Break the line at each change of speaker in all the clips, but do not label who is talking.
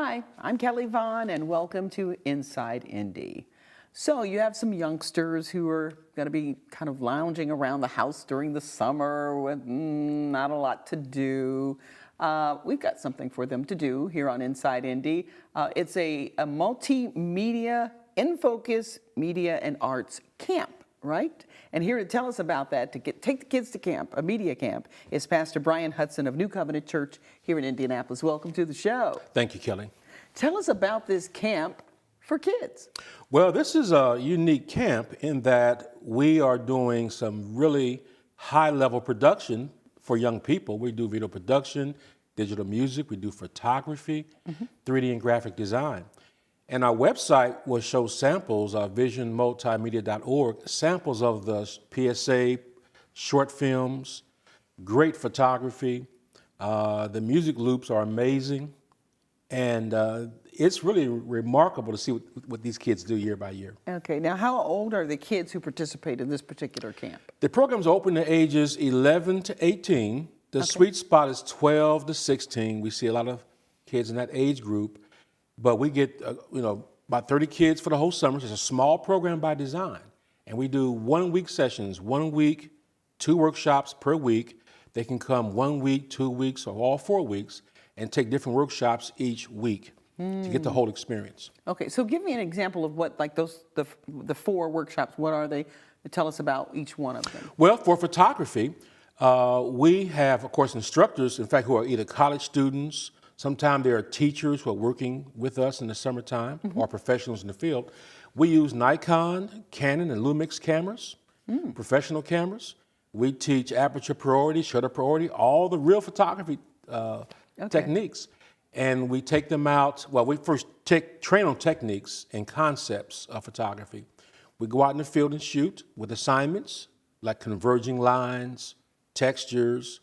Hi, I'm Kelly Vaughn, and welcome to Inside Indy. So you have some youngsters who are going to be kind of lounging around the house during the summer with not a lot to do. We've got something for them to do here on Inside Indy. It's a multimedia, in focus media and arts camp, right? And here to tell us about that, to take the kids to camp, a media camp, is Pastor Brian Hudson of New Covenant Church here in Indianapolis. Welcome to the show.
Thank you, Kelly.
Tell us about this camp for kids.
Well, this is a unique camp in that we are doing some really high-level production for young people. We do video production, digital music, we do photography, 3D and graphic design. And our website will show samples, visionmultimedia.org, samples of the PSA, short films, great photography. The music loops are amazing. And it's really remarkable to see what these kids do year by year.
Okay, now how old are the kids who participate in this particular camp?
The program's open to ages 11 to 18. The sweet spot is 12 to 16. We see a lot of kids in that age group. But we get, about 30 kids for the whole summer. It's a small program by design. And we do 1 week sessions, 1 week, 2 workshops per week. They can come 1 week, 2 weeks, or all 4 weeks and take different workshops each week to get the whole experience.
Okay, so give me an example of what, like the 4 workshops, what are they? Tell us about each one of them.
Well, for photography, we have, of course, instructors, in fact, who are either college students. Sometimes there are teachers who are working with us in the summertime or professionals in the field. We use Nikon, Canon, and Lumix cameras, professional cameras. We teach aperture priority, shutter priority, all the real photography techniques. And we take them out, well, we first train on techniques and concepts of photography. We go out in the field and shoot with assignments like converging lines, textures,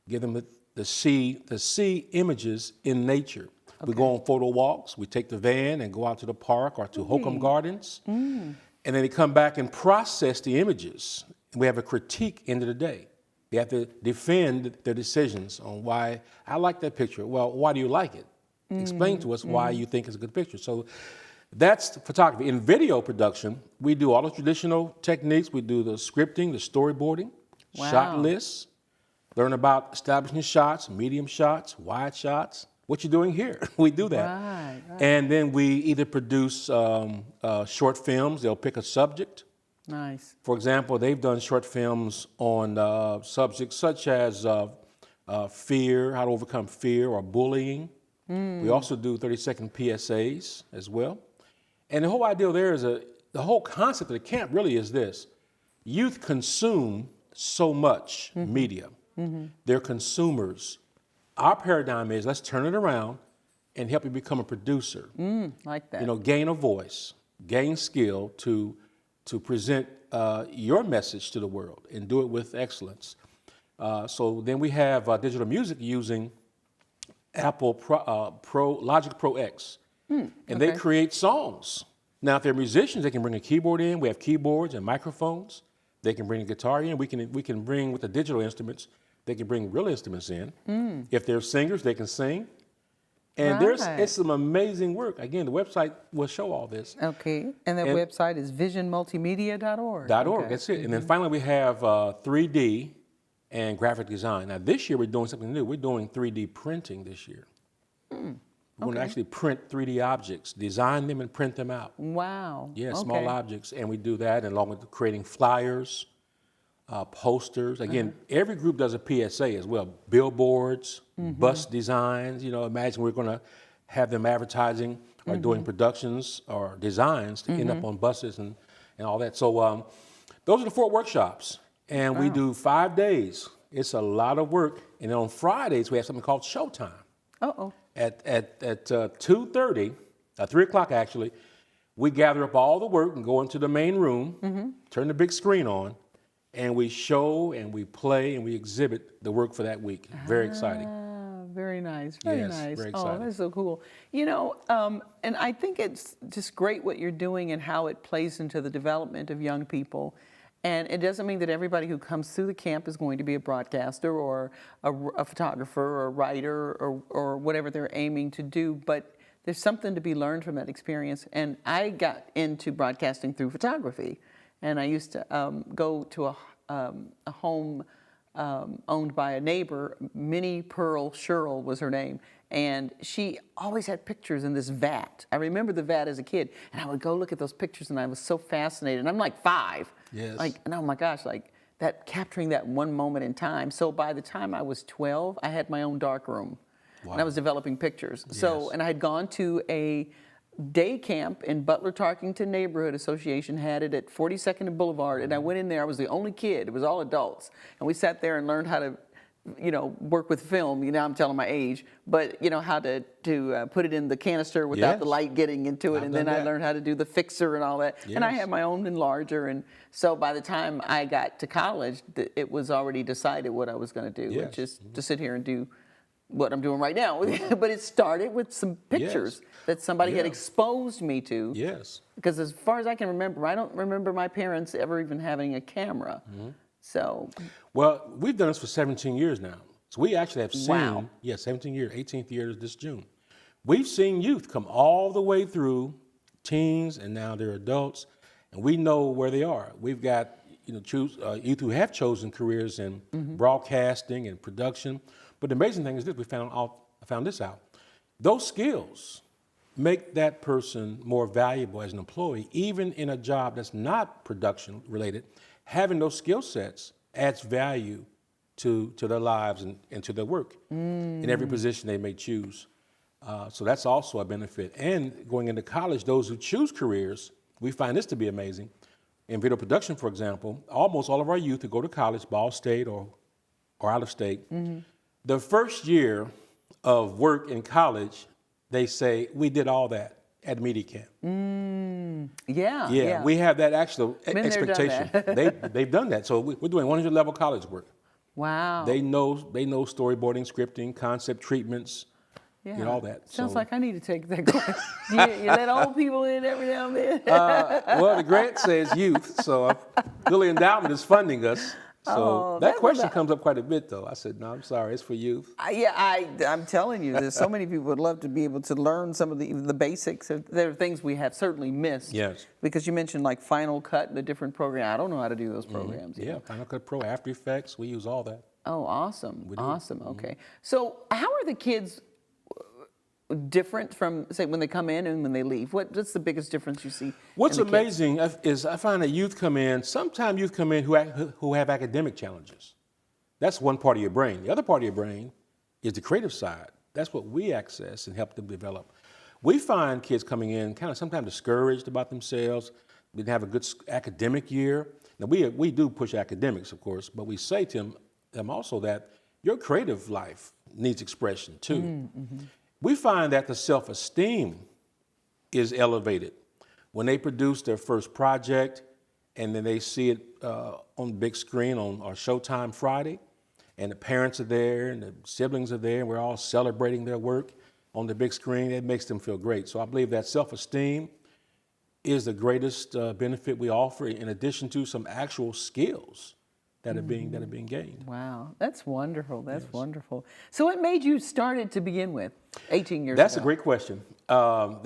give them the see images in nature. We go on photo walks. We take the van and go out to the park or to Holcomb Gardens. And then they come back and process the images. We have a critique end of the day. They have to defend their decisions on why I like that picture. Well, why do you like it? Explain to us why you think it's a good picture. So that's photography. In video production, we do all the traditional techniques. We do the scripting, the storyboarding, shot lists. Learn about establishing shots, medium shots, wide shots. What you're doing here, we do that.
Right.
And then we either produce short films. They'll pick a subject.
Nice.
For example, they've done short films on subjects such as fear, how to overcome fear or bullying. We also do 30-second PSAs as well. And the whole idea there is the whole concept of the camp really is this. Youth consume so much media. They're consumers. Our paradigm is let's turn it around and help you become a producer.
Like that.
Gain a voice, gain skill to present your message to the world and do it with excellence. So then we have digital music using Apple Logic Pro X. And they create songs. Now, if they're musicians, they can bring a keyboard in. We have keyboards and microphones. They can bring a guitar in. We can bring, with the digital instruments, they can bring real instruments in. If they're singers, they can sing. And it's some amazing work. Again, the website will show all this.
Okay, and the website is visionmultimedia.org.
That's it. And then finally we have 3D and graphic design. Now this year we're doing something new. We're doing 3D printing this year. We're going to actually print 3D objects, design them and print them out.
Wow.
Yeah, small objects. And we do that along with creating flyers, posters. Again, every group does a PSA as well. Billboards, bus designs. Imagine we're going to have them advertising or doing productions or designs to end up on buses and all that. So those are the 4 workshops. And we do 5 days. It's a lot of work. And then on Fridays, we have something called Showtime. At 2:30, 3 o'clock actually, we gather up all the work and go into the main room, turn the big screen on, and we show and we play and we exhibit the work for that week. Very exciting.
Very nice. Very nice.
Very exciting.
Oh, that's so cool. And I think it's just great what you're doing and how it plays into the development of young people. And it doesn't mean that everybody who comes through the camp is going to be a broadcaster or a photographer or a writer or whatever they're aiming to do, but there's something to be learned from that experience. And I got into broadcasting through photography, and I used to go to a home owned by a neighbor. Minnie Pearl Sherrill was her name, and she always had pictures in this vat. I remember the vat as a kid, and I would go look at those pictures, and I was so fascinated. And I'm like 5,
Yes.
like, and oh my gosh, like that, capturing that one moment in time. So by the time I was 12, I had my own dark room.
Wow.
And I was developing pictures. So,
Yes.
and I had gone to a day camp in Butler-Tarkington Neighborhood Association, had it at 42nd and Boulevard, and I went in there. I was the only kid. It was all adults. And we sat there and learned how to, work with film. I'm telling my age, but how to put it in the canister without the
Yes.
light getting into it.
I've
And
done
then I
that.
learned how to do the fixer and all that. And I
Yes.
had my own enlarger. And so by the time I got to college, it was already decided what I was going to do, which
Yes.
is to sit here and do what I'm doing right now. But it started with some pictures that somebody had
Yeah.
exposed me to.
Yes.
Because as far as I can remember, I don't remember my parents ever even having a camera. So,
Well, we've done this for 17 years now. So we actually have seen,
Wow.
17 years, 18th year this June. We've seen youth come all the way through teens, and now they're adults, and we know where they are. We've got youth who have chosen careers in broadcasting and production. But the amazing thing is this: I found this out. Those skills make that person more valuable as an employee, even in a job that's not production related. Having those skill sets adds value to their lives and to their work in every position they may choose. So that's also a benefit. And going into college, those who choose careers, we find this to be amazing. In video production, for example, almost all of our youth who go to college, Ball State or out of state, the first year of work in college, they say, we did all that at Media Camp.
yeah.
We have that actual
Been there, done
expectation.
that.
They've done that. So we're doing 100 level college work.
Wow.
They know storyboarding, scripting, concept treatments,
yeah.
all that.
Sounds
So-
like I need to take that class. you let old people in every now and then.
Well, the grant says youth, so Lilly Endowment is funding us. So
Oh,
that
that's
question
about-
comes up quite a bit, though. I said, no, I'm sorry, it's for youth.
I'm telling you, there's so many people would love to be able to learn some of the basics. There are things we have certainly missed.
Yes.
Because you mentioned like Final Cut and the different programs. I don't know how to do those programs.
Yeah, Final Cut Pro, After Effects, we use all that.
Oh, awesome.
do.
Awesome. Okay. So how are the kids different from, say, when they come in and when they leave? What's the biggest difference you see?
What's
in the kids?
amazing is I find that sometimes youth come in who have academic challenges. That's one part of your brain. The other part of your brain is the creative side. That's what we access and help them develop. We find kids coming in kind of sometimes discouraged about themselves, didn't have a good academic year. Now, we do push academics, of course, but we say to them also that your creative life needs expression, too. We find that the self-esteem is elevated when they produce their first project and then they see it on the big screen on our Showtime Friday, and the parents are there and the siblings are there, and we're all celebrating their work on the big screen. It makes them feel great. So I believe that self-esteem is the greatest benefit we offer, in addition to some actual skills that are being gained.
Wow, that's wonderful. That's wonderful. So what made you start it to begin with 18 years
That's
ago?
a great question. I'm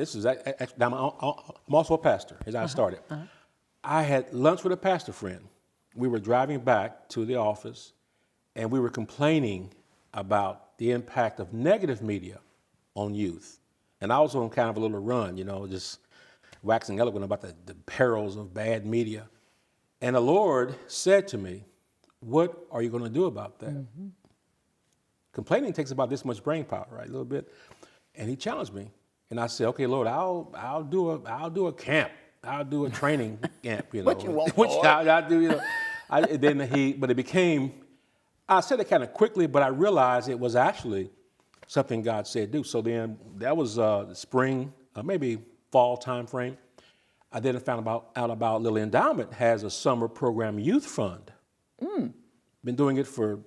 also a pastor, as I started. I had lunch with a pastor friend. We were driving back to the office, and we were complaining about the impact of negative media on youth. And I was on kind of a little run, just waxing eloquent about the perils of bad media. And the Lord said to me, what are you going to do about that? Complaining takes about this much brain power, right? A little bit. And he challenged me. And I said, okay, Lord, I'll do a camp. I'll do a training camp,
What you want,
Which
Lord?
I'll do, but it became, I said it kind of quickly, but I realized it was actually something God said do. So then that was spring, maybe fall time frame. I then found out about Lilly Endowment has a summer program youth fund. Been doing it for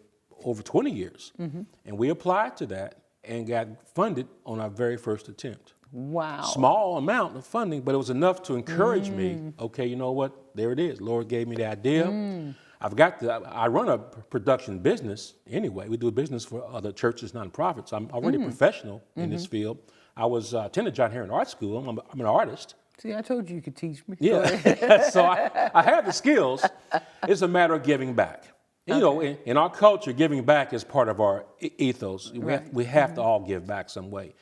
over 20 years. And we applied to that and got funded on our very first attempt.
Wow.
Small amount of funding, but it was enough to encourage me. Okay, you know what? There it is. Lord gave me the idea. I run a production business anyway. We do business for other churches, nonprofits. I'm already professional in this field. I was attended John Herron Art School. I'm an artist.
See, I told you could teach me.
Yeah, so I have the skills. It's a matter of giving back. You know, in our culture, giving back is part of our ethos. We have to all give back some way.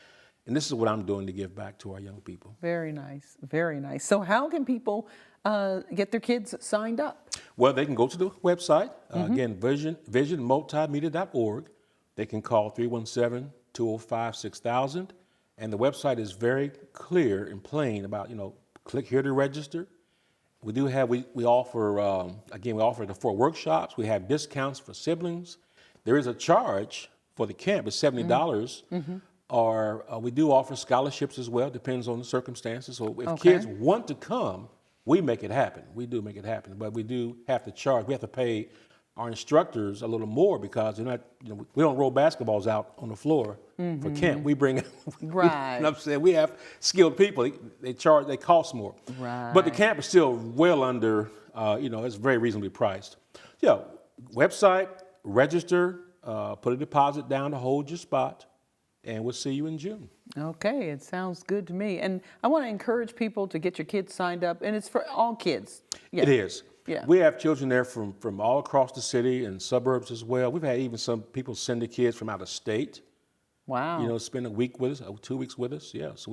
And this is what I'm doing to give back to our young people.
Very nice, very nice. So how can people get their kids signed up?
Well, they can go to the website, again, visionmultimedia.org. They can call 317-205-6000. And the website is very clear and plain about, click here to register. We do have, we offer, we offer the 4 workshops. We have discounts for siblings. There is a charge for the camp, it's $70. Or we do offer scholarships as well, depends on the circumstances. So if kids want to come, we make it happen. We do make it happen, but we do have to charge. We have to pay our instructors a little more because they're not, we don't roll basketballs out on the floor for camp. We bring,
Right.
You know what I'm saying? We have skilled people. They cost more.
Right.
But the camp is still well under, it's very reasonably priced. Yeah, website, register, put a deposit down to hold your spot, and we'll see you in June.
Okay, it sounds good to me. And I want to encourage people to get your kids signed up, and it's for all kids. Yeah.
It is.
Yeah.
We have children there from all across the city and suburbs as well. We've had even some people send their kids from out of state.
Wow.
Spend a week with us, 2 weeks with us. Yeah, so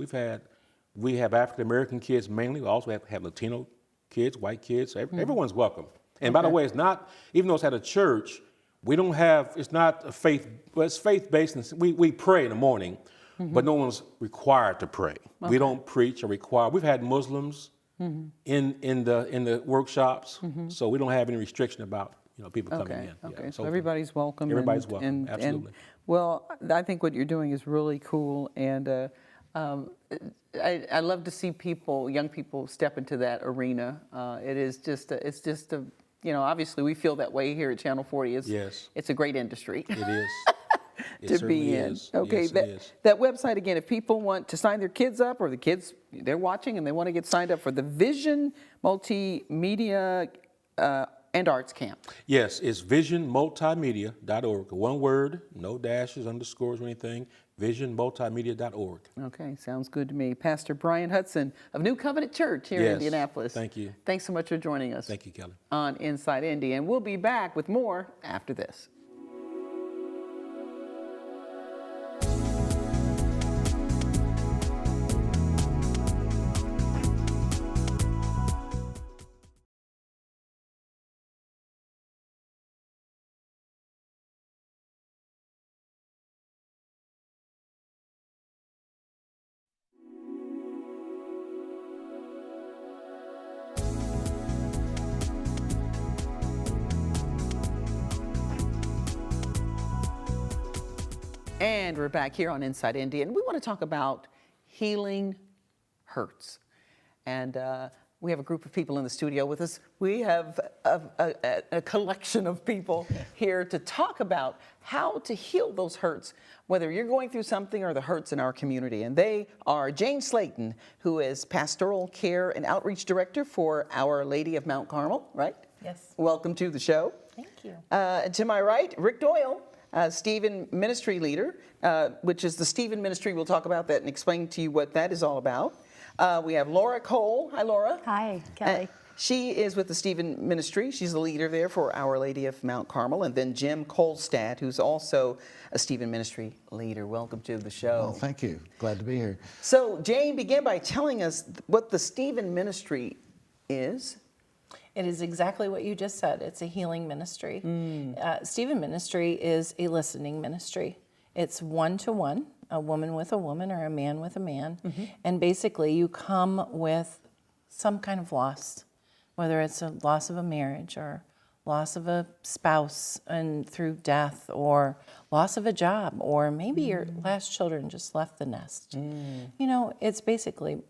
we have African American kids mainly. We also have Latino kids, white kids. Everyone's welcome. And by the way, it's not, even though it's at a church, we don't have, it's not a faith, but it's faith-based. And we pray in the morning, but no one's required to pray. We don't preach or require. We've had Muslims in the workshops, so we don't have any restriction about people coming in.
Okay,
Yeah,
so everybody's welcome.
Everybody's welcome, absolutely.
Well, I think what you're doing is really cool, and I love to see young people step into that arena. It's just obviously we feel that way here at Channel 40. It's a great industry.
It is.
To be in.
Is.
Okay,
yes, it is.
That website again, if people want to sign their kids up or the kids they're watching and they want to get signed up for the Vision Multimedia and Arts Camp.
Yes, it's visionmultimedia.org. One word, no dashes, underscores, or anything. Visionmultimedia.org.
Okay, sounds good to me. Pastor Brian Hudson of New Covenant Church here in Indianapolis.
Thank you.
Thanks so much for joining us.
Thank you, Kelly.
On Inside Indy, and we'll be back with more after this. And we're back here on Inside Indy, and we want to talk about healing hurts. And we have a group of people in the studio with us. We have a collection of people here to talk about how to heal those hurts, whether you're going through something or the hurts in our community. And they are Jane Slayton, who is Pastoral Care and Outreach Director for Our Lady of Mount Carmel, right?
Yes.
Welcome to the show.
Thank you.
To my right, Rick Doyle, Stephen Ministry Leader, which is the Stephen Ministry. We'll talk about that and explain to you what that is all about. We have Laura Cole. Hi, Laura.
Hi, Kelly.
She is with the Stephen Ministry. She's the leader there for Our Lady of Mount Carmel. And then Jim Kolstad, who's also a Stephen Ministry leader. Welcome to the show.
Well, thank you. Glad to be here.
So Jane began by telling us what the Stephen Ministry is.
It is exactly what you just said. It's a healing ministry. Stephen Ministry is a listening ministry. It's one-to-one, a woman with a woman or a man with a man. And basically you come with some kind of loss, whether it's a loss of a marriage or loss of a spouse and through death, or loss of a job, or maybe your last children just left the nest. It's basically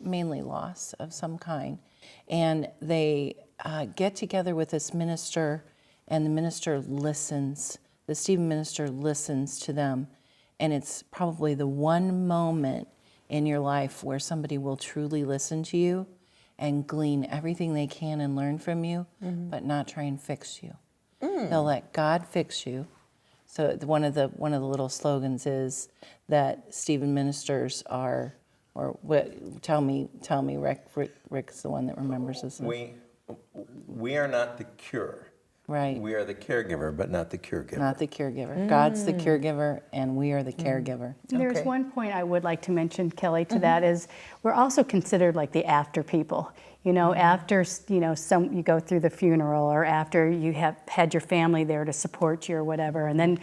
mainly loss of some kind. And they get together with this minister, and the minister listens. The Stephen minister listens to them. And it's probably the one moment in your life where somebody will truly listen to you and glean everything they can and learn from you, but not try and fix you. They'll let God fix you So one of the little slogans is that Stephen ministers are, or what? Tell me, Rick's the one that remembers this.
We are not the cure.
Right.
We are the caregiver, but not the cure giver.
Not the caregiver. God's the caregiver, and we are the caregiver.
There's
Okay.
one point I would like to mention, Kelly, to that is we're also considered like the after people. You know, after, you know, you go through the funeral, or after you have had your family there to support you or whatever, and then,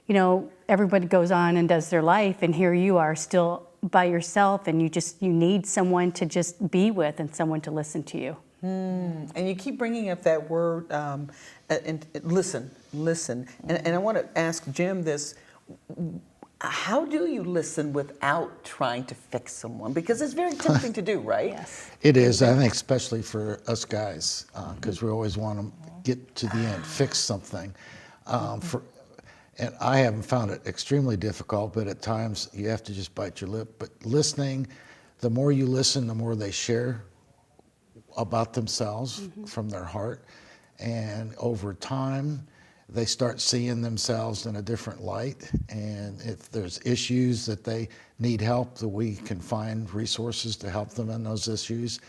you know, everybody goes on and does their life, and here you are still by yourself, and you need someone to just be with and someone to listen to you.
And you keep bringing up that word, and listen. And I want to ask Jim this. How do you listen without trying to fix someone? Because it's very tempting to do, right?
Yes.
It is, I think, especially for us guys, because we always want to get to the end, fix something. And I haven't found it extremely difficult, but at times you have to just bite your lip. But listening, the more you listen, the more they share about themselves from their heart. And over time, they start seeing themselves in a different light. And if there's issues that they need help, that we can find resources to help them in those issues.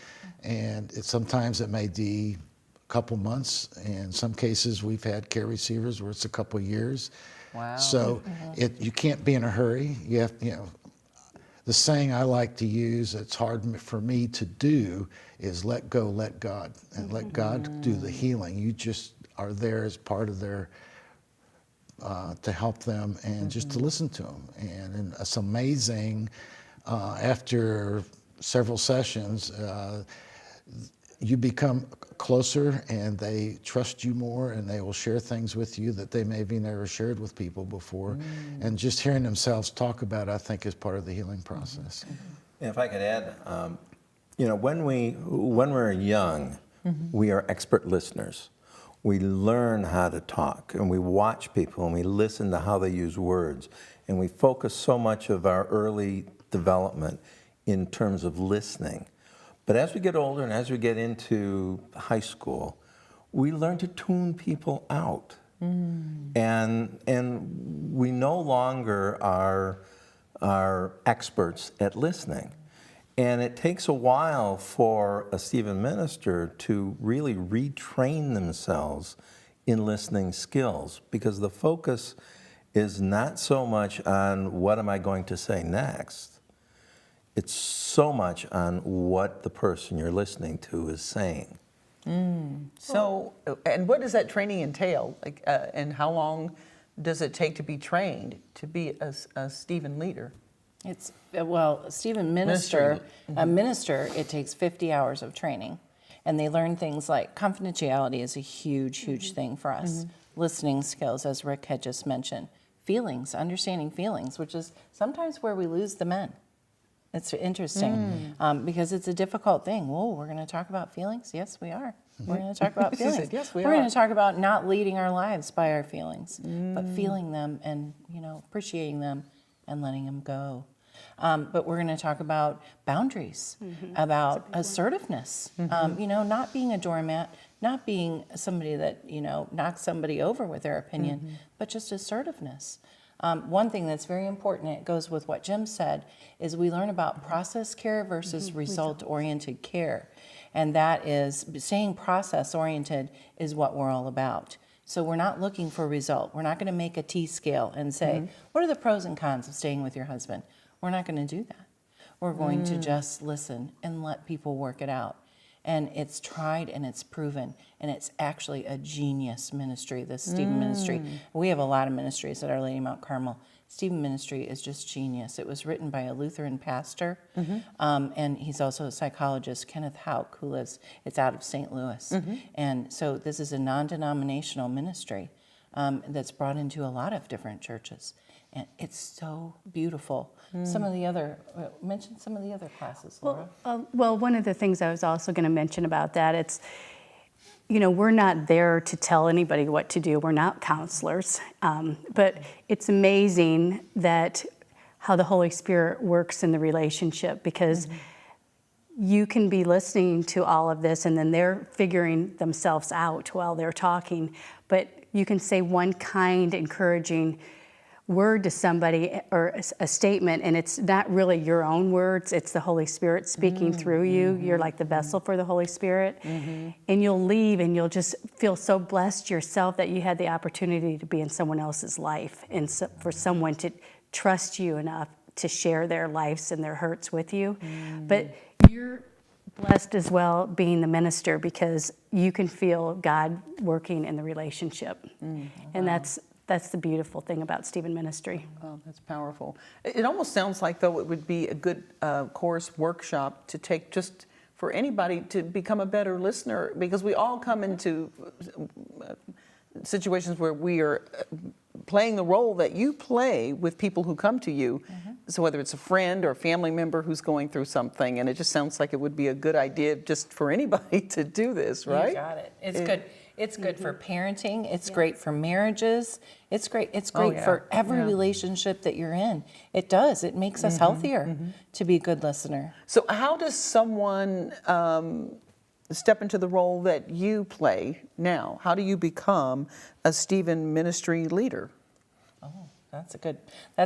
And sometimes it may be a couple months. In some cases, we've had care receivers where it's a couple years.
Wow.
So you can't be in a hurry. You have, the saying I like to use, it's hard for me to do, is let go, let God, and let God do the healing. You just are there as part of their, to help them and just to listen to them. And it's amazing, after several sessions, you become closer and they trust you more, and they will share things with you that they maybe never shared with people before. And just hearing themselves talk about it, I think, is part of the healing process.
If I could add, when we're young, we are expert listeners. We learn how to talk, and we watch people, and we listen to how they use words, and we focus so much of our early development in terms of listening. But as we get older and as we get into high school, we learn to tune people out. And we no longer are experts at listening. And it takes a while for a Stephen minister to really retrain themselves in listening skills, because the focus is not so much on what am I going to say next. It's so much on what the person you're listening to is saying.
So, and what does that training entail? Like, and how long does it take to be trained to be a Stephen leader?
It's, well, Stephen minister, a minister, it takes 50 hours of training. And they learn things like confidentiality is a huge thing for us. Listening skills, as Rick had just mentioned. Feelings, understanding feelings, which is sometimes where we lose the men. It's interesting because it's a difficult thing. Whoa, we're going to talk about feelings? Yes, we are. We're going to talk about feelings.
Yes, we
We're
are.
going to talk about not leading our lives by our feelings, but feeling them and, appreciating them and letting them go. But we're going to talk about boundaries, about assertiveness, not being a doormat, not being somebody that, knocks somebody over with their opinion, but just assertiveness. One thing that's very important, and it goes with what Jim said, is we learn about process care versus result-oriented care. And that is, staying process-oriented is what we're all about. So we're not looking for result. We're not going to make a T-scale and say, what are the pros and cons of staying with your husband? We're not going to do that. We're going to just listen and let people work it out. And it's tried and it's proven, and it's actually a genius ministry, this Stephen ministry. We have a lot of ministries at Our Lady of Mount Carmel. Stephen ministry is just genius. It was written by a Lutheran pastor, and he's also a psychologist, Kenneth Houck, it's out of St. Louis. And so this is a non-denominational ministry that's brought into a lot of different churches. And it's so beautiful. Some of the other, mention some of the other classes, Laura.
Well, one of the things I was also going to mention about that, it's, we're not there to tell anybody what to do. We're not counselors. But it's amazing that how the Holy Spirit works in the relationship, because you can be listening to all of this and then they're figuring themselves out while they're talking. But you can say one kind, encouraging word to somebody or a statement, and it's not really your own words, it's the Holy Spirit speaking through you. You're like the vessel for the Holy Spirit. And you'll leave and you'll just feel so blessed yourself that you had the opportunity to be in someone else's life, and so, for someone to trust you enough to share their lives and their hurts with you. But you're blessed as well being the minister, because you can feel God working in the relationship. And that's the beautiful thing about Stephen Ministry.
Oh, that's powerful. It almost sounds like, though, it would be a good course workshop to take just for anybody to become a better listener, because we all come into situations where we are playing the role that you play with people who come to you. So whether it's a friend or a family member who's going through something, and it just sounds like it would be a good idea just for anybody to do this, right?
You got it. It's good. It's good for parenting. It's great for marriages. It's great. It's great for every relationship that you're in. It does. It makes us healthier to be a good listener.
So how does someone step into the role that you play now? How do you become a Stephen Ministry leader?
That's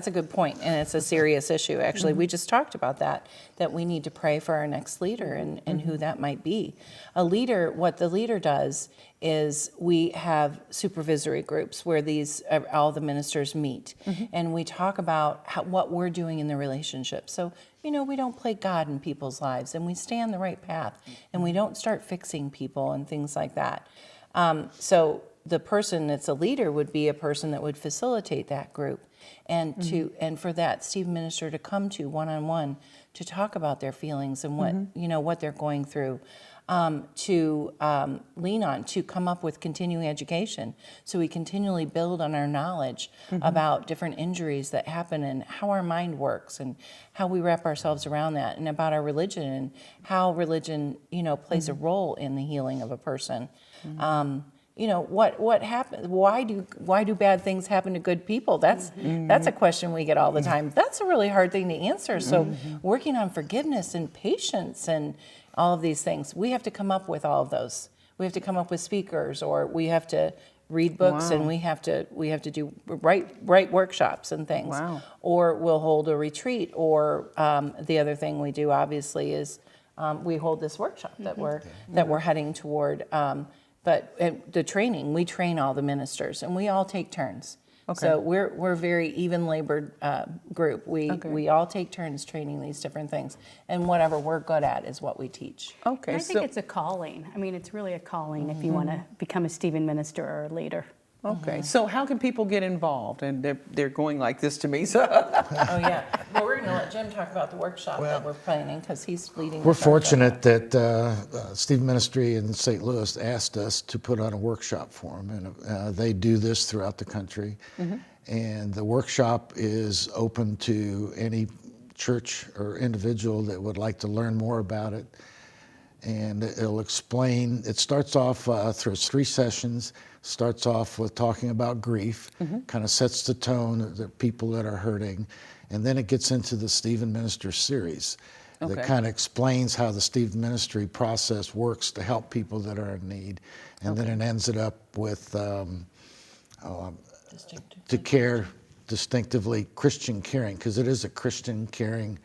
a good point, and it's a serious issue. Actually, we just talked about that we need to pray for our next leader and who that might be. A leader, what the leader does is we have supervisory groups where all the ministers meet, and we talk about what we're doing in the relationship. So, we don't play God in people's lives, and we stay on the right path, and we don't start fixing people and things like that. So the person that's a leader would be a person that would facilitate that group, and for that Stephen minister to come to one-on-one to talk about their feelings and what they're going through, to lean on, to come up with continuing education, so we continually build on our knowledge about different injuries that happen and how our mind works and how we wrap ourselves around that, and about our religion and how religion plays a role in the healing of a person. What happens? Why do bad things happen to good people? That's a question we get all the time. That's a really hard thing to answer. So working on forgiveness and patience and all of these things, we have to come up with all of those. We have to come up with speakers, or we have to read books, and we have to do write workshops and things. Wow. Or we'll hold a retreat, or the other thing we do obviously is we hold this workshop that we're heading toward. But the training, we train all the ministers, and we all take turns. Okay. So we're a very even labored group. We all take turns training these different things, and whatever we're good at is what we teach.
Okay,
I think it's a calling. I mean, it's really a calling if you want to become a Stephen minister or a leader.
Okay, so how can people get involved? And they're going like this to me, so.
Oh, yeah. Well, we're going to let Jim talk about the workshop that we're planning, because he's leading.
We're fortunate that Stephen Ministry in St. Louis asked us to put on a workshop for them, and they do this throughout the country. And the workshop is open to any church or individual that would like to learn more about it. And it'll explain, it starts off through 3 sessions, starts off with talking about grief, kind of sets the tone of the people that are hurting, and then it gets into the Stephen Minister series that kind of explains how the Stephen Ministry process works to help people that are in need, and then it ends it up with to care distinctively Christian caring, because it is a Christian caring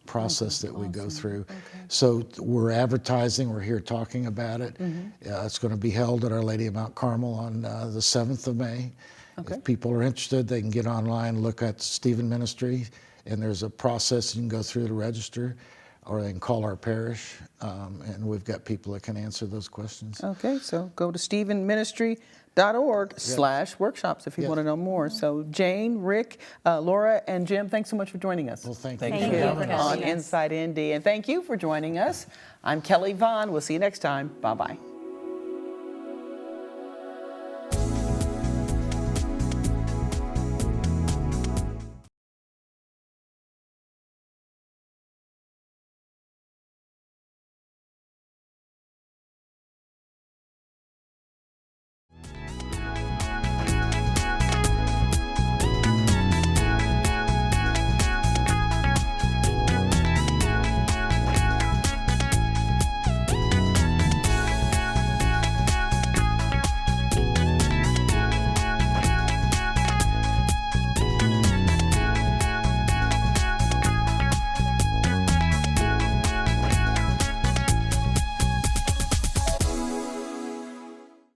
process that we go through. So we're advertising, we're here talking about it. It's going to be held at Our Lady of Mount Carmel on the 7th of May. If people are interested, they can get online, look at Stephen Ministry, and there's a process you can go through to register, or they can call our parish, and we've got people that can answer those questions.
Okay, so go to stephenministry.org/workshops if you want to know more. So Jane, Rick, Laura, and Jim, thanks so much for joining us.
Well, thank
Thank
you.
you.
On Inside Indy. And thank you for joining us. I'm Kelly Vaughn. We'll see you next time. Bye-bye.